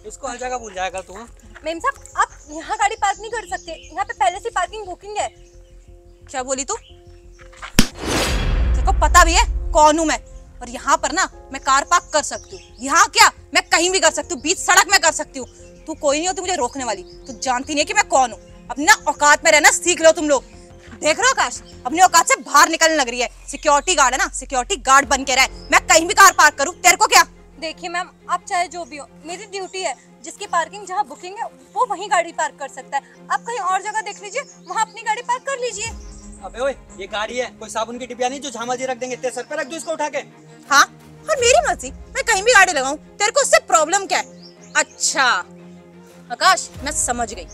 इसको हर जगह भूल जाएगा तू। मेम साहब, आप यहाँ गाड़ी पार्क नहीं कर सकते, यहाँ पे पहले से पार्किंग बुकिंग है। क्या बोली तू? तेरे को पता भी है कौन हूँ मैं? और यहाँ पर ना मैं कार पार्क कर सकती हूँ, यहाँ क्या मैं कहीं भी कर सकती हूँ, बीच सड़क में कर सकती हूँ। तू कोई नहीं होती मुझे रोकने वाली। तू जानती नहीं है कि मैं कौन हूँ। अपनी ना औकात में रहना सीख लो तुम लोग। देख रहे हो आकाश, अपनी औकात से बाहर निकलने लग रही है। सिक्योरिटी गार्ड है ना, सिक्योरिटी गार्ड बन के रहे। मैं कहीं भी कार पार्क करूँ, तेरे को क्या? देखिए मैम, आप चाहे जो भी हो, मेरी ड्यूटी है। जिसकी पार्किंग जहाँ बुकिंग है वो वहीं गाड़ी पार्क कर सकता है। आप कहीं और जगह देख लीजिए, वहाँ अपनी गाड़ी पार्क कर लीजिए। अबे ओए, ये गाड़ी है, कोई साबुन की डिबिया नहीं जो जहाँ मर्जी रख देंगे। तेरे सर पे रख दो इसको उठा के। हाँ, और मेरी मर्जी, मैं कहीं भी गाड़ी लगाऊं, तेरे को उससे प्रॉब्लम क्या है? अच्छा आकाश, मैं समझ गई।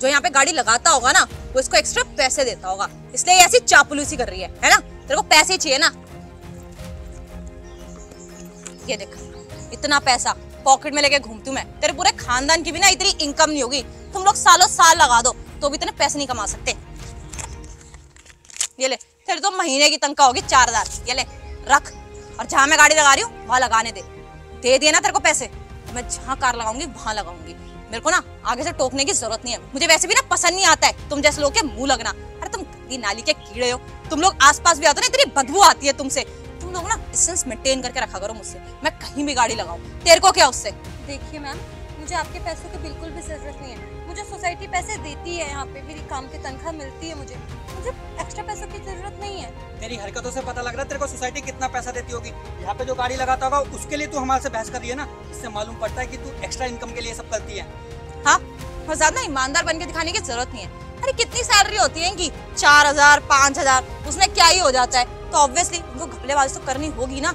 जो यहाँ पे गाड़ी लगाता होगा ना, वो इसको एक्स्ट्रा पैसे देता होगा, इसलिए ऐसी चापलूसी कर रही है ना? तेरे को पैसे चाहिए ना? ये देख, इतना पैसा पॉकेट में लेके घूमती हूँ मैं। तेरे पूरे खानदान की भी ना इतनी इनकम नहीं होगी। तुम लोग सालों साल लगा दो तो भी इतने पैसे नहीं कमा सकते। ये ले, तेरे तो महीने की तनख्वाह होगी 4000। ये ले रख, और जहाँ मैं गाड़ी लगा रही हूँ वहां लगाने दे दिए ना तेरे को पैसे। मैं जहाँ कार लगाऊंगी वहां लगाऊंगी। मेरे को ना आगे से टोकने की जरूरत नहीं है। मुझे वैसे भी ना पसंद नहीं आता है तुम जैसे लोग के मुंह लगना। अरे तुम गंदी नाली के कीड़े हो। तुम लोग आसपास भी आते हो ना, इतनी बदबू आती है तुमसे। तुम लोग ना डिस्टेंस मेंटेन करके रखा करो मुझसे। मैं कहीं भी गाड़ी लगाऊं, तेरे को क्या उससे? देखिए मैम, मुझे आपके पैसों की बिल्कुल भी जरूरत नहीं है। मुझे सोसाइटी पैसे देती है, यहाँ पे मेरी काम की तनख्वाह मिलती है। मुझे एक्स्ट्रा पैसों की जरूरत नहीं है। तेरी हरकतों से पता लग रहा है तेरे को सोसाइटी कितना पैसा देती होगी। यहाँ पे जो गाड़ी लगाता होगा उसके लिए तू हमारे से बहस कर रही है ना। इससे मालूम पड़ता है कि तू एक्स्ट्रा इनकम के लिए सब करती है। हाँ, और ज्यादा ईमानदार बन के दिखाने की जरूरत नहीं है। अरे कितनी सैलरी होती है इनकी? 4000 5000, उसमें क्या ही हो जाता है? तो ऑब्वियसली उनको घपलेबाजी तो करनी होगी ना।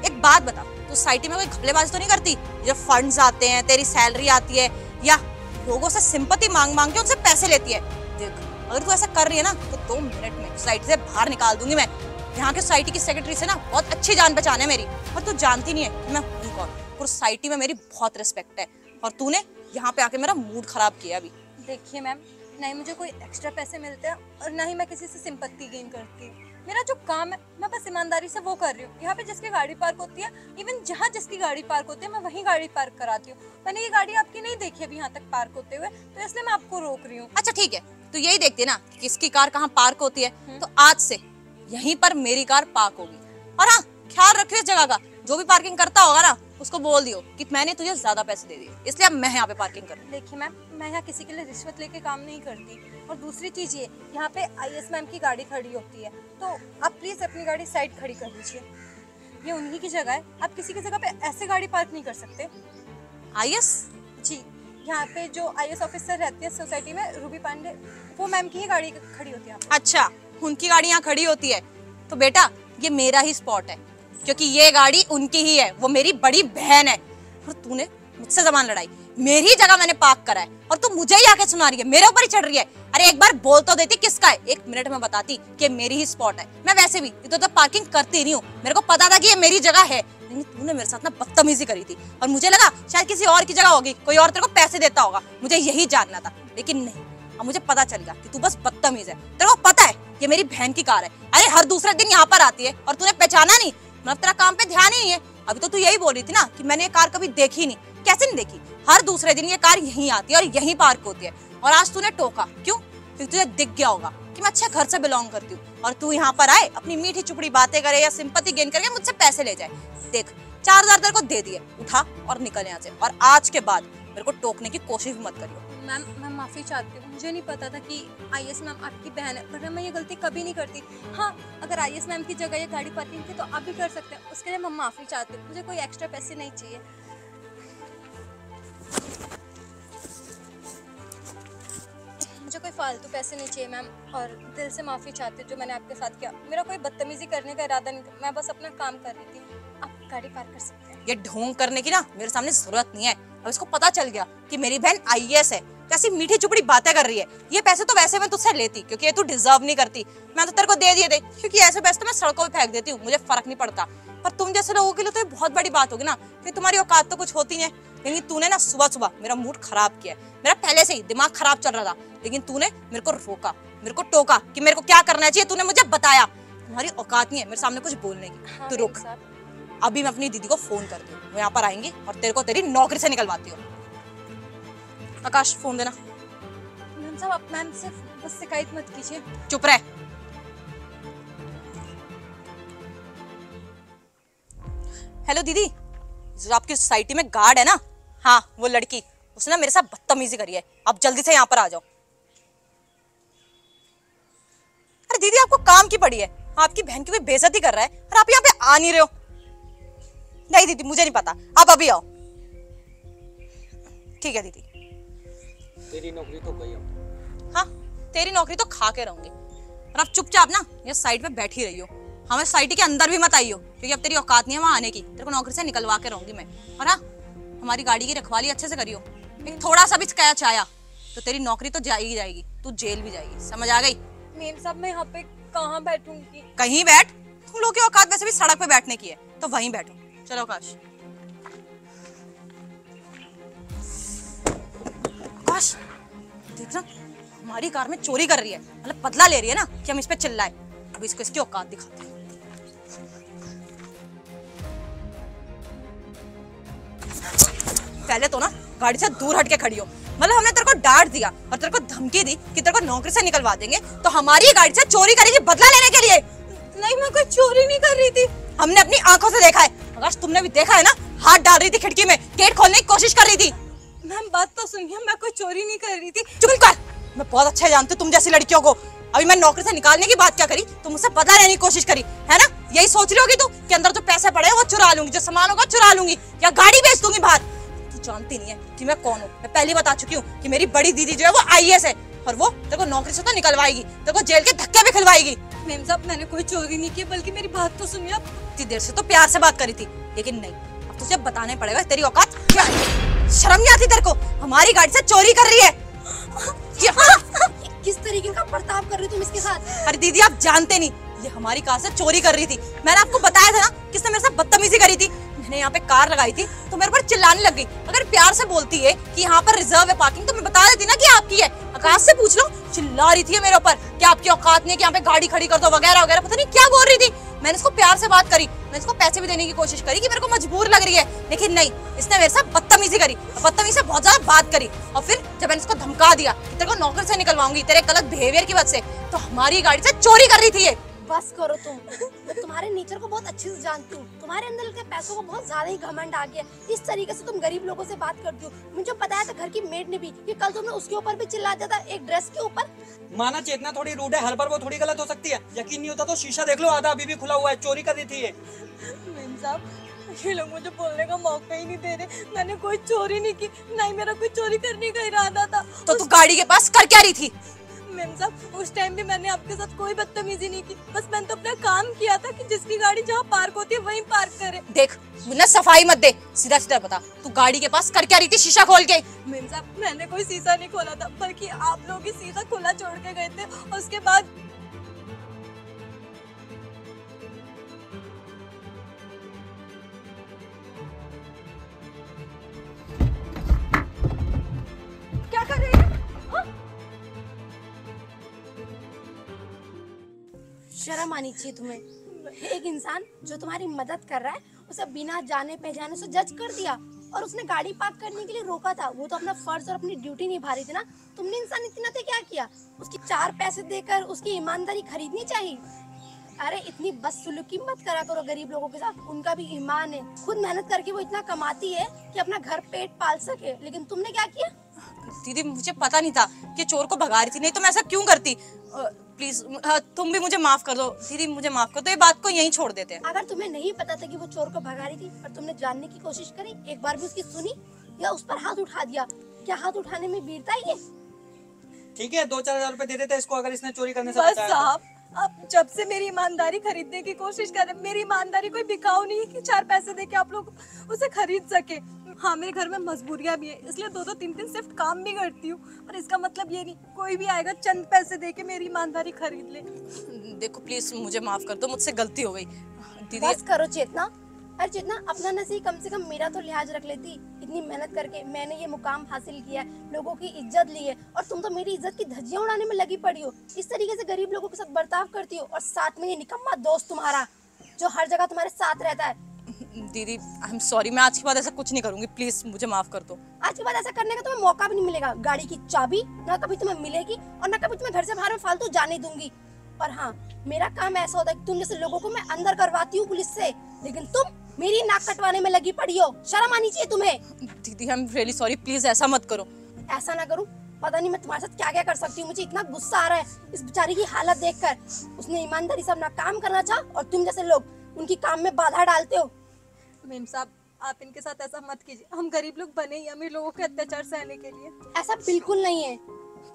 एक बात बता, तू सोसाइटी में कोई घपलेबाजी तो नहीं करती? जो फंड्स आते हैं, तेरी सैलरी आती है, या लोगों से सिंपैथी मांग मांग के उनसे पैसे लेती है? देख, अगर तू ऐसा कर रही है ना तो 2 मिनट में सोसाइटी से बाहर निकाल दूंगी मैं। यहाँ के सोसाइटी की सेक्रेटरी से ना बहुत अच्छी जान पहचान है मेरी, और तू जानती नहीं है कि मैं हूँ कौन। और सोसाइटी में मेरी बहुत रिस्पेक्ट है, और तूने यहाँ पे आके मेरा मूड खराब किया अभी। देखिए मैम, ना ही मुझे कोई एक्स्ट्रा पैसे मिलते हैं और ना ही मैं किसी से सिंपैथी गेन करती हूँ। मेरा जो काम है मैं बस ईमानदारी से वो कर रही हूँ। यहाँ पे जिसकी गाड़ी पार्क होती है, इवन जहाँ जिसकी गाड़ी पार्क होती है, मैं वहीं गाड़ी पार्क कराती हूँ। मैंने ये गाड़ी आपकी नहीं देखी अभी यहाँ तक पार्क होते हुए, तो इसलिए मैं आपको रोक रही हूँ। अच्छा ठीक है, तू यही देखती है ना कि किसकी कार कहाँ पार्क होती है, तो आज से यहीं पर मेरी कार पार्क होगी। और हाँ, ख्याल रखियो इस जगह का। जो भी पार्किंग करता होगा ना, उसको बोल दियो कि मैंने तुझे ज्यादा पैसे दे दिए, इसलिए अब मैं यहाँ पे पार्किंग कर रही हूँ। देखिए मैम, मैं यहाँ किसी के लिए रिश्वत लेके काम नहीं करती। और दूसरी चीज़ ये, यहाँ पे IS मैम की गाड़ी खड़ी होती है, तो आप प्लीज़ अपनी गाड़ी साइड खड़ी कर लीजिए। ये उन्हीं की जगह है, आप किसी की जगह पे ऐसे गाड़ी पार्क नहीं कर सकते। IS? जी, यहाँ पे जो IS ऑफिसर रहती है सोसाइटी में, रूबी पांडे, वो मैम की ही गाड़ी खड़ी होती है यहाँ पे। अच्छा, उनकी गाड़ी यहाँ खड़ी होती है तो बेटा ये मेरा ही स्पॉट है, क्योंकि ये गाड़ी उनकी ही है। वो मेरी बड़ी बहन है। और तूने मुझसे जबान लड़ाई, मेरी जगह मैंने पार्क करा है, और तू मुझे ही आके सुना रही है, मेरे ऊपर ही चढ़ रही है। अरे एक बार बोल तो देती किसका है, 1 मिनट में बताती कि मेरी ही स्पॉट है। मैं वैसे भी इधर तो पार्किंग करती नहीं हूँ, मेरे को पता था कि ये मेरी जगह है, लेकिन तूने मेरे साथ ना बदतमीजी करी थी, और मुझे लगा शायद किसी और की जगह होगी, कोई और तेरे को पैसे देता होगा, मुझे यही जानना था। लेकिन नहीं, अब मुझे पता चल गया कि तू बस बदतमीज है। तेरे को पता है ये मेरी बहन की कार है। अरे हर दूसरे दिन यहाँ पर आती है और तूने पहचाना नहीं? मतलब तेरा काम पे ध्यान ही नहीं है। अभी तो तू यही बोल रही थी ना कि मैंने ये कार कभी देखी नहीं। कैसे नहीं देखी? हर दूसरे दिन ये कार यहीं आती है और यहीं पार्क होती है। और आज तूने टोका क्यों? क्योंकि तुझे दिख गया होगा कि मैं अच्छे घर से बिलोंग करती हूँ, और तू यहाँ पर आए अपनी मीठी चुपड़ी बातें करे या सिंपैथी गेन करके मुझसे पैसे ले जाए। देख, 4000 तेरे को दे दिए, उठा और निकल यहाँ से। और आज के बाद मेरे को टोकने की कोशिश भी मत करियो। मैम, मैं माफ़ी चाहती हूँ। मुझे नहीं पता था कि IS मैम आपकी बहन है, वरना मैं ये गलती कभी नहीं करती। हाँ, अगर IS मैम की जगह ये गाड़ी पार्किंग थी तो आप भी कर सकते हैं। उसके लिए मैं माफ़ी चाहती हूँ। मुझे कोई एक्स्ट्रा पैसे नहीं चाहिए। मुझे कोई फालतू पैसे नहीं चाहिए मैम, और दिल से माफ़ी चाहती हूँ जो मैंने आपके साथ किया। मेरा कोई बदतमीजी करने का इरादा नहीं था, मैं बस अपना काम कर रही थी। आप गाड़ी पार्क कर सकते हैं। ये ढोंग करने की ना मेरे सामने जरूरत नहीं है। अब इसको पता चल गया कि मेरी बहन IAS है, कैसी मीठी चुपड़ी बातें कर रही है। ये पैसे तो वैसे मैं तुझसे लेती, क्योंकि ये तू डिजर्व नहीं करती। मैं तो तेरे को दे दिए थे, क्योंकि ऐसे पैसे तो मैं सड़कों पे फेंक देती हूँ, मुझे फर्क नहीं पड़ता। पर तुम जैसे लोगों के लिए तो ये बहुत बड़ी बात होगी ना, कि तुम्हारी औकात तो कुछ होती नहीं है। लेकिन तूने ना सुबह सुबह मेरा मूड खराब किया। मेरा पहले से ही दिमाग खराब चल रहा था, लेकिन तूने मेरे को रोका, मेरे को टोका कि मेरे को क्या करना चाहिए। तूने मुझे बताया। तुम्हारी औकात नहीं है मेरे सामने कुछ बोलने की। हाँ, तू रुक। अभी मैं अपनी दीदी को फोन करती हूँ, वो यहाँ पर आएंगी और तेरे को तेरी नौकरी से निकलवाती हूँ। आकाश फोन देना। मैम साहब आप मैम से बस शिकायत मत कीजिए। चुप रह। हेलो दीदी, जो आपकी सोसाइटी में गार्ड है ना, हाँ वो लड़की, उसने ना मेरे साथ बदतमीजी करी है, आप जल्दी से यहाँ पर आ जाओ। अरे दीदी आपको काम की पड़ी है, आपकी बहन की कोई बेइज्जती कर रहा है और आप यहाँ पे आ नहीं रहे हो। नहीं दीदी मुझे नहीं पता, आप अभी आओ। ठीक है दीदी। तेरी नौकरी तो गई अब। हाँ तेरी नौकरी तो खा के रहूंगी, और आप चुपचाप ना ये साइड पे बैठी रही हो, हमें सोसाइटी के अंदर भी मत आई हो, क्योंकि अब तेरी औकात नहीं है वहां आने की, तेरे को नौकरी से निकलवा के रहूंगी मैं। और हाँ हमारी गाड़ी की रखवाली अच्छे से करियो, एक थोड़ा सा भी स्क्रैच आया तो तेरी नौकरी तो जाएगी जाएगी, तू जेल भी जाएगी, समझ आ गई? मेम साहब मैं यहाँ पे कहाँ बैठूंगी? कहीं बैठ, तुम लोग की औकात वैसे भी सड़क पे बैठने की है, तो वहीं बैठो। चलो आकाश। आकाश देख ना, हमारी कार में चोरी कर रही है, मतलब बदला ले रही है ना कि हम इस पे चिल्लाए। अब इसको इसकी औकात दिखाते हैं। पहले तो ना गाड़ी से दूर हट के खड़ी हो, मतलब हमने तेरे को डांट दिया और तेरे को धमकी दी कि तेरे को नौकरी से निकलवा देंगे, तो हमारी गाड़ी से चोरी करेगी बदला लेने के लिए। नहीं मैं कोई चोरी नहीं कर रही थी, हमने अपनी आंखों से देखा है। आकाश तुमने भी देखा है ना, हाथ डाल रही थी खिड़की में, गेट खोलने की कोशिश कर रही थी। मैम बात तो सुनिए, मैं कोई चोरी नहीं कर रही थी। चुप कर, मैं बहुत अच्छा जानती हूँ तुम जैसी लड़कियों को। अभी मैं नौकरी से निकालने की बात क्या करी, तुम मुझसे बदला लेने की कोशिश करी है ना? यही सोच रही होगी तू कि अंदर जो पैसे पड़े हैं वो चुरा लूंगी, जो सामान होगा चुरा लूंगी, या गाड़ी बेच दूंगी बाहर। तू जानती नहीं है कि मैं कौन हूँ, मैं पहले बता चुकी हूँ कि मेरी बड़ी दीदी जो है वो IAS है, और वो तेरे को नौकरी से तो निकलवाएगी, तेरे को जेल के धक्के भी खिलवाएगी। मेम साहब मैंने कोई चोरी नहीं की, बल्कि मेरी बात तो सुनिए। आप इतनी देर से तो प्यार से बात करी थी, लेकिन नहीं, अब तुझे बताने पड़ेगा तेरी औकात क्या है। शर्म नहीं आती तेरे को? हमारी गाड़ी से चोरी कर रही है। किस तरीके का बर्ताव कर रही हो तुम इसके साथ? अरे दीदी आप जानते नहीं, ये हमारी कार से चोरी कर रही थी। मैंने आपको बताया था ना किसने मेरे साथ बदतमीजी करी थी। मैंने यहाँ पे कार लगाई थी तो मेरे पर चिल्लाने लग गई। अगर प्यार से बोलती है कि यहाँ पर रिजर्व है पार्किंग, तो मैं बता देती ना कि आपकी है। आकाश से पूछ लो, चिल्ला रही थी मेरे ऊपर कि आपकी औकात नहीं है कि यहाँ पे गाड़ी खड़ी कर दो वगैरह वगैरह, पता नहीं क्या बोल रही थी। मैंने इसको प्यार से बात करी, मैंने इसको पैसे भी देने की कोशिश करी कि मेरे को मजबूर लग रही है, लेकिन नहीं, इसने मेरे साथ बदतमीजी करी, बदतमीजी से बहुत ज्यादा बात करी। और फिर जब मैंने इसको धमका दिया तेरे को नौकरी से निकलवाऊंगी तेरे गलत बिहेवियर की वजह से, तो हमारी गाड़ी से चोरी कर रही थी ये। बस करो तुम, मैं तुम्हारे नेचर को बहुत अच्छे से जानती हूँ। तुम्हारे अंदर के पैसों को बहुत ज्यादा ही घमंड आ गया। इस तरीके से तुम गरीब लोगों से बात करती हो। मुझे बताया था घर की मेड ने भी कि कल तुमने उसके ऊपर भी चिल्ला दिया था, एक ड्रेस के ऊपर। माना चेतना थोड़ी रूड है, हर बार वो थोड़ी गलत हो सकती है। यकीन नहीं होता तो शीशा देख लो, आधा अभी भी खुला हुआ है, चोरी कर रही थी ये। मेम साहब ये लोग मुझे बोलने का मौका ही नहीं दे रहे। मैंने कोई चोरी नहीं की, ना ही मेरा कोई चोरी करने का इरादा था। तो तू गाड़ी के पास कर क्या रही थी? मेम साहब उस टाइम भी मैंने आपके साथ कोई बदतमीजी नहीं की, बस मैंने तो अपना काम किया था कि जिसकी गाड़ी जहाँ पार्क होती है वहीं पार्क करे। देख मुन्ना सफाई मत दे, सीधा सीधा बता तू गाड़ी के पास कर क्या रही थी शीशा खोल के? मेम साहब मैंने कोई शीशा नहीं खोला था, बल्कि आप लोग ही शीशा खुला छोड़ के गए थे। उसके बाद क्या कर रही है? शर्म आनी चाहिए तुम्हें। एक इंसान जो तुम्हारी मदद कर रहा है उसे बिना जाने पहचाने से जज कर दिया, और उसने गाड़ी पार्क करने के लिए रोका था। वो तो अपना फर्ज और अपनी ड्यूटी निभा रही थी ना। तुमने इंसान इतना तो क्या किया, उसकी 4 पैसे देकर उसकी ईमानदारी खरीदनी चाहिए। अरे इतनी बदसलूकी मत करा करो गरीब लोगों के साथ, उनका भी ईमान है। खुद मेहनत करके वो इतना कमाती है कि अपना घर पेट पाल सके, लेकिन तुमने क्या किया? दीदी मुझे पता नहीं था कि चोर को भगा रही थी, नहीं तो मैं ऐसा क्यों करती। प्लीज तुम भी मुझे माफ कर दो दीदी, मुझे माफ कर दो, ये बात को यहीं छोड़ देते हैं। अगर तुम्हें नहीं पता था कि वो चोर को भगा रही थी, पर तुमने जानने की कोशिश करी, एक बार भी उसकी सुनी या उस पर हाथ उठा दिया? क्या हाथ उठाने में वीरता ही है? ठीक है 2-4 हजार रुपए दे देते इसको अगर इसने चोरी करने से बस बचाया। साहब आप जब से मेरी ईमानदारी खरीदने की कोशिश कर रहे हैं, मेरी ईमानदारी कोई बिकाऊ नहीं है कि 4 पैसे देके आप लोग उसे खरीद सके। हाँ मेरे घर में मजबूरियां भी है, इसलिए 2-2 3-3 शिफ्ट काम भी करती हूँ, और इसका मतलब ये नहीं कोई भी आएगा चंद पैसे देके मेरी ईमानदारी खरीद ले। देखो प्लीज मुझे माफ कर दो, मुझसे गलती हो गई दीदी। बस करो चेतना। अरे चेतना अपना नसीब, कम से कम मेरा तो लिहाज रख लेती। इतनी मेहनत करके मैंने ये मुकाम हासिल किया है, लोगों की इज्जत ली है, और तुम तो मेरी इज्जत की धज्जियां उड़ाने में लगी पड़ी हो। इस तरीके से गरीब लोगों के साथ बर्ताव करती हो, और साथ में ये निकम्मा दोस्त तुम्हारा जो हर जगह तुम्हारे साथ रहता है। दीदी आई एम सॉरी, मैं आज के बाद ऐसा कुछ नहीं करूंगी, प्लीज मुझे माफ कर दो। आज के बाद ऐसा करने का तुम्हें मौका भी नहीं मिलेगा। गाड़ी की चाबी ना कभी तुम्हें मिलेगी और ना कभी तुम्हें घर से बाहर में फालतू जाने दूंगी। और हाँ, मेरा काम ऐसा होता है कि तुम जैसे लोगों को मैं अंदर करवाती हूँ पुलिस से, लेकिन तुम मेरी नाक कटवाने में लगी पड़ी हो। शर्म आनी चाहिए तुम्हें। दीदी I am really sorry, please ऐसा मत करो। ऐसा ना करूं, पता नहीं मैं तुम्हारे साथ क्या क्या कर सकती हूँ। मुझे इतना गुस्सा आ रहा है इस बेचारी की हालत देखकर। उसने ईमानदारी से अपना काम करना चाहा और तुम जैसे लोग उनकी काम में बाधा डालते हो। मेम साहब, आप इनके साथ ऐसा मत कीजिए। हम गरीब लोग बने ही अमीर लोगों के अत्याचार सहने के लिए। ऐसा बिल्कुल नहीं है।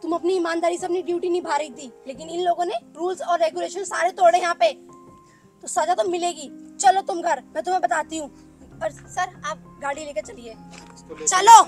तुम अपनी ईमानदारी से अपनी ड्यूटी निभा रही थी, लेकिन इन लोगों ने रूल्स और रेगुलेशन सारे तोड़े यहाँ पे, तो सजा तो मिलेगी। चलो तुम घर, मैं तुम्हें बताती हूँ। और सर आप गाड़ी लेकर चलिए। चलो।